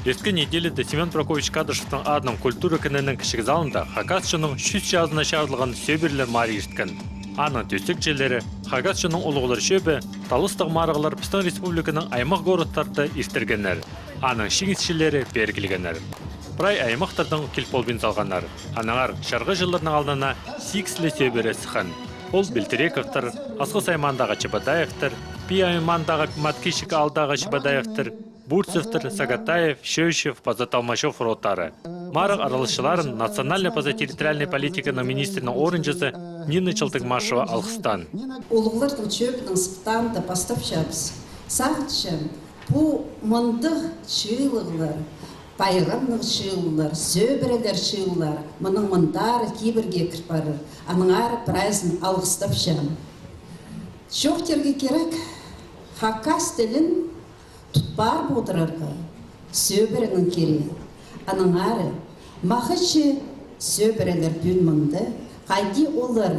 Ескі неделеде Семен Прокофьевич Кадышевтың адының культура кінінің кішік залында Хакасшының 100 жазына шағылған сөберлер мары ерткен. Аның төстік желері, Хакасшының ұлығылар шөбі, талыстық марығылар Пістің республиканың аймақ городтарды естіргенер. Аның шеңісшілері бергілгенер. Прай аймақтардың келполбен салғанар. Анаңар шарғы жылырның алдына сикслі сөбері сықын. Ол Белтерековтар, Асқы Саймандағы Чебадаевтар, Пи аймандағы Маткишік алдағы Чебадаевтар, Бурцевтер, Сагатаев, Шөйшев, Пазаталмашев ротары. Марық аралышыларын национальный позатерриториальной политиканың министрінің орынжысы Нина Чалтыгмашева Алхыстан. Улығылардың чөпінің сықтанды бастап шабыз. Сағытшым, бұл мұндық шыйлығылар, байғамның шыйлылар, сөбірелер шыйлылар, мұның мұндары кейбірге кірпары, аныңары прайзын алғыстап шам. Шоқтерге керек, Хакас тілін тұтпар бұдырарға, сөбірінің кере. Аныңары, мақычы сөбірелер бүн мұнды, қайди олар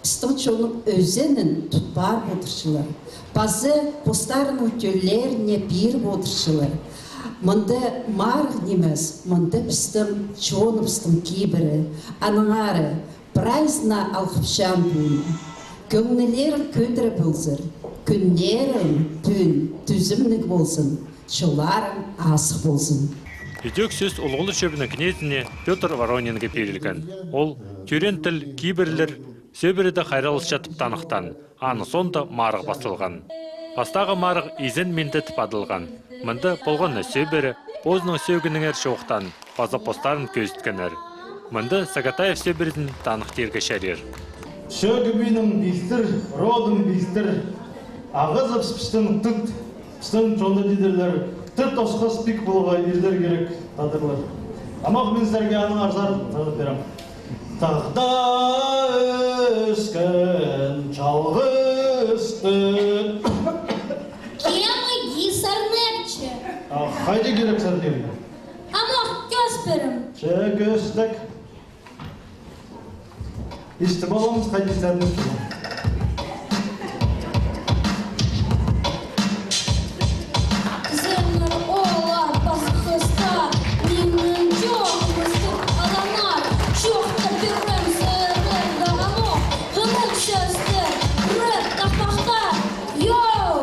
пістің чоның өзінің тұтпар бұдыршылар. Базы постарының төлеріне бір бұдыршылар. Мұнды марық немес, мұнды пістің чоны пістің кейбірі. Аныңары, прайзына алқыпшан бұны. Көңнелерін көндірі болсыр, күннерін түн түзімлік болсын, шоларың асық болсын. Үдек сөз ұлғылы шөбінің кнезіне Петр Воронинге берілген. Ол түрен тіл кейбірлер сөбіреді қайралыс жатып танықтан, аны сонда марық басылған. Бастағы марық изен менді тіпадылған. Мұнды болғаны сөбірі, өзінің сөгінің шоқтан, база постарын көзіткенер. Мұнды Сагатаев сөбірдің танық терге шәрер. Шөгібінің бейістір, родың бейістір, ағыз пістің тұт, пістің жонды дедерлер, тұт осқыз пик болуға ерлер керек тадырлар. Амақ мен сәрге аның арзар тағып берем. Тағда өскен жалғысты. Кемі гисарнепче. Қайды керек сәрден? Амақ көз берім. Көстік. İşte babamız kayıtlarını tutuyor. Kızımlar, oğlar, basıklısta, minnin çok mıstık alanlar, çok da görüm sığırır dağımı, hımık sözlü, rık tapakta, yow!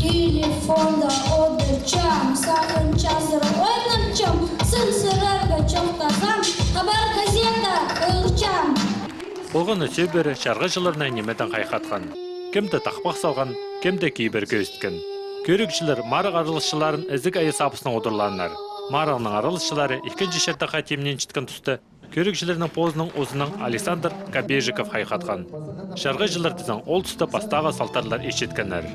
Telefonda odırcam, sakın çazdırı oynamcam, сырырға чоқтасам, хабар газета ұлықчам. Болғаны сөбері шарғы жылырына немеден қайқатқан. Кемді тақпақ салған, кемді кейбір көзіткен. Көрікшілер марық арылышшыларын ізік айы сапысының одырланар. Марығының арылышшылары 2-ші шерді темнен чіткен тұсты. Көрікшілерінің позының ұзының Александр Кабежиков қайқатқан. Шарғы жылыр дізің ол тұсты бастағы салтарлар ешеткенер.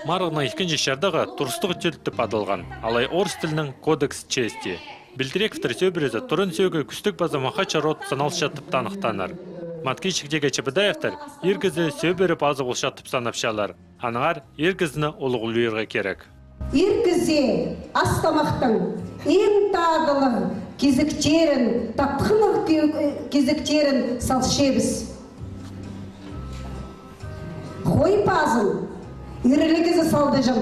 Марығының 2-ші шардағы тұрыстық үтелітіп адылған, алай орыс тілінің кодекс чести. Белтерековтар сөбірезі тұрын сөгі күстік база мақача рот саналшатып танықтанар. Маткишіктегі Чебадаевтар ергізі сөбірі базы ұлшатып санапшалар. Анығар ергізіні олығылуырға керек. Ергізе астамақтың ең тағылы кезектерін, тапқылық кезектерін салшебіз. Хой пазын, ирлігізі салдыжым.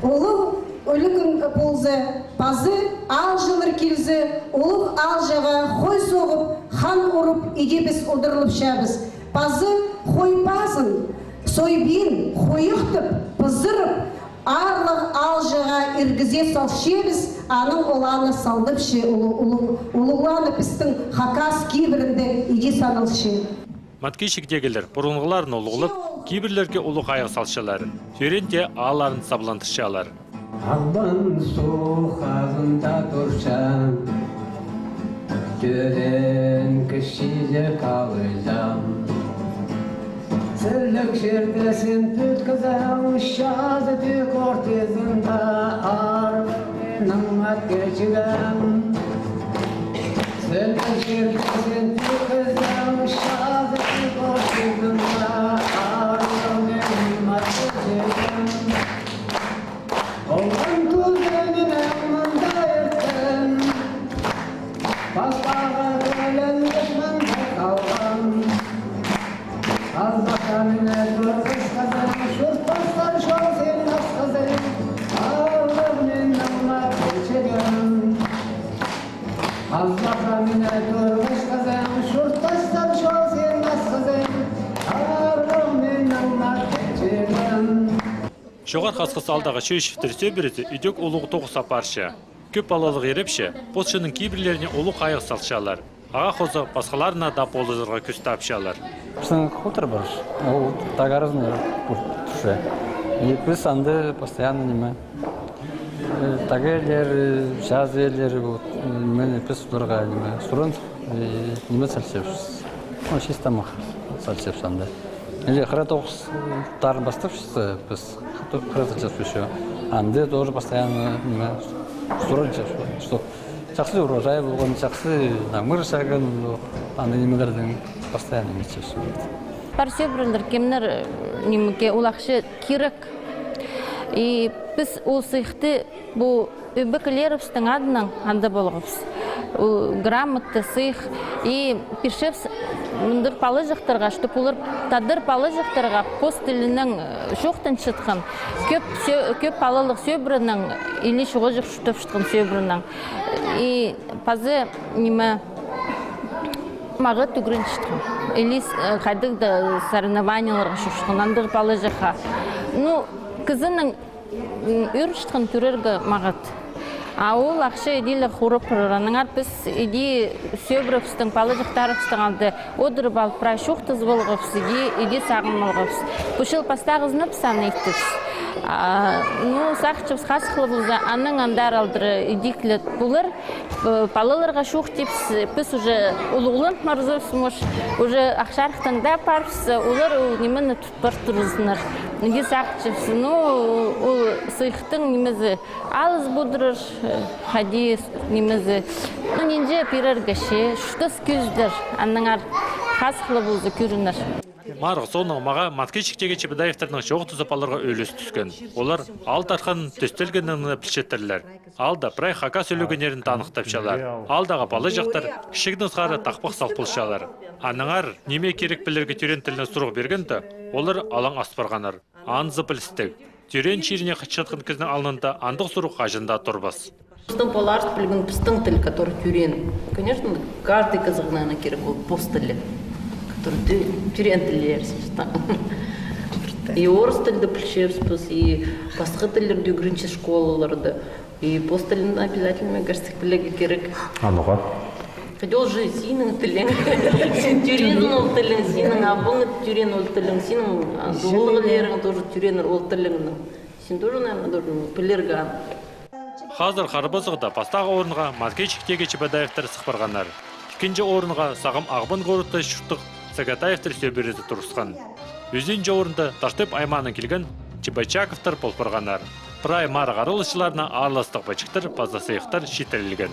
Олық өлігін болзы, пазы ал жылыр келзі, олық ал жаға хой соғып, хан ұрып, еге біз ұдырылып шабыз. Пазы хой пазын, сойбин, хойықтып, пызырып, арлық ал жаға иргізе салшебіз, аның оланы салдыпшы, ұлыланы пістің хакас кейбірінде еге санылшы. Маткейшікдегілер бұрынғыларын ұлығылып, кейбірлерге ұлы қайық салшылар, сөренде аларын саблантыршалар. Албан су қазында тұршам, түрен кішіде қалыжам. Сірлік жердесін түткізім, шазы түк ортезінде арының маткешігім. Сірлік жердесін түткізім, шазы түк ортезінде арының маткешігім. Olgan tuzunun emrinde erken, Basbağa gelen düşmanda kalgan. Azbakanine dur kız kazan, Şurtbaslar şol sen az kazan, Ağlarının amma geçegen. Azbakanine dur kız kazan, Şurtbaslar şol sen az kazan, Ağlarının amma geçegen. Жоғар қасқысы алдағы шөшіфтір сөбірізі үйдек ұлығы тоғы сапаршы. Көп балалық ерепші, бұлшының кейбірлеріне ұлы қайық салшалар. Аға қозы басқаларына да болызырға көз тапшалар. Біздің хутор бар, ол тагарызны тұршы. И біз анды постоянно неме. Тагерлер, жазелер, мен біз ұлырға неме. Сурын неме салшепшіз. Он шестамақ салшепші анды. Или хратоқс тарын бастапшысы біз храточасы еще. Анды тоже постоянно сурынча, что жақсы урожай болған, жақсы намыр шағын, анды немелердің постоянно мечесі. Бар сөбірілдер кемнер немеге олақшы керек. И біз ол сыйқты бұл өбікілеріпстің адынан анда болғыз. Грамотты сыйх и пишепс мындыр палы жақтарға, что олар тадыр палы жақтарға пост тілінің жоқтын шытқан, көп палылық сөбірінің или шуға жоқ шутып шытқан сөбірінің. И пазы неме мағы түгірін шытқан. Или қайдық да соревнованияларға шутқан, андыр палы жаққа. Ну, кызының өр шытқан түрергі мағыт. А ол ақша едейлі құрып құраныңар біз еде сөбіріпстің, палы жықтарыпстың алды одырып алып, прай шоқтыз болғыпс, еде сағын болғыпс. Бұшыл пастағызынып саны еттіпс. Ну, сақчыпс қасықлы бұлза, аның андар алдыры едеклет бұлыр, палыларға шоқ депс, біз уже ұлығылын марзыпс мұш, уже ақшарықтың да парпс, олар немені тұтпар тұрызыныр. Неге сақчыпс, ну, ол сыйықтың немезі алыз бұдырыр, хади немезі, ну, ненже пирергеші, шұтыс көздір, аныңар қасықлы бұлзы көрінір. Марық соның маға маткейшіктегі Чебедаевтардың жоғы тұзапаларға өліс түскен. Олар ал тарқан төстелгенін пілшеттірлер. Алда прай хака сөйлегенерін танықтапшалар. Алдағы палы жақтар кішігдің сғары тақпақ салпылшалар. Аныңар неме керек білерге түрен тіліне сұруқ бергенді, олар алаң аспарғанар. Анзы білістік. Түрен чиріне қычатқын кізінің алынында андық сұруқ қажында тұрбас. Пыстың поларст білген пыстың тіл, который түрен. Конечно, каждый казахнана керек ол пост тілі. Түрен тілерсіз. И орыс тілді пілшепспіз, и басқа тілдерді үгірінші школаларды. И пост тілін обязательно, мне кажется, білігі керек. Ануға? Хотя ол же сенің тілің, сен түрен ол тілің, сенің абыңы түрен ол тілің, сенің дұғылығылерің тоже түрен ол тілің. Сен тоже, наверное, должен білерген. Қазір Қарбызығда бастағы орынға Маткейшіктегі Чебедаевтар сықпарғанар. Екінші орынға Сағым Ағбын ғорытты шүрттік Сагатаевтар сөберезі тұрысқан. Өзінші орынды Таштеп айманын келген Чебайчаковтар полпырғанар. Прай мары ғарылышыларына арластық бачықтар, пазасыйықтар шетелілген.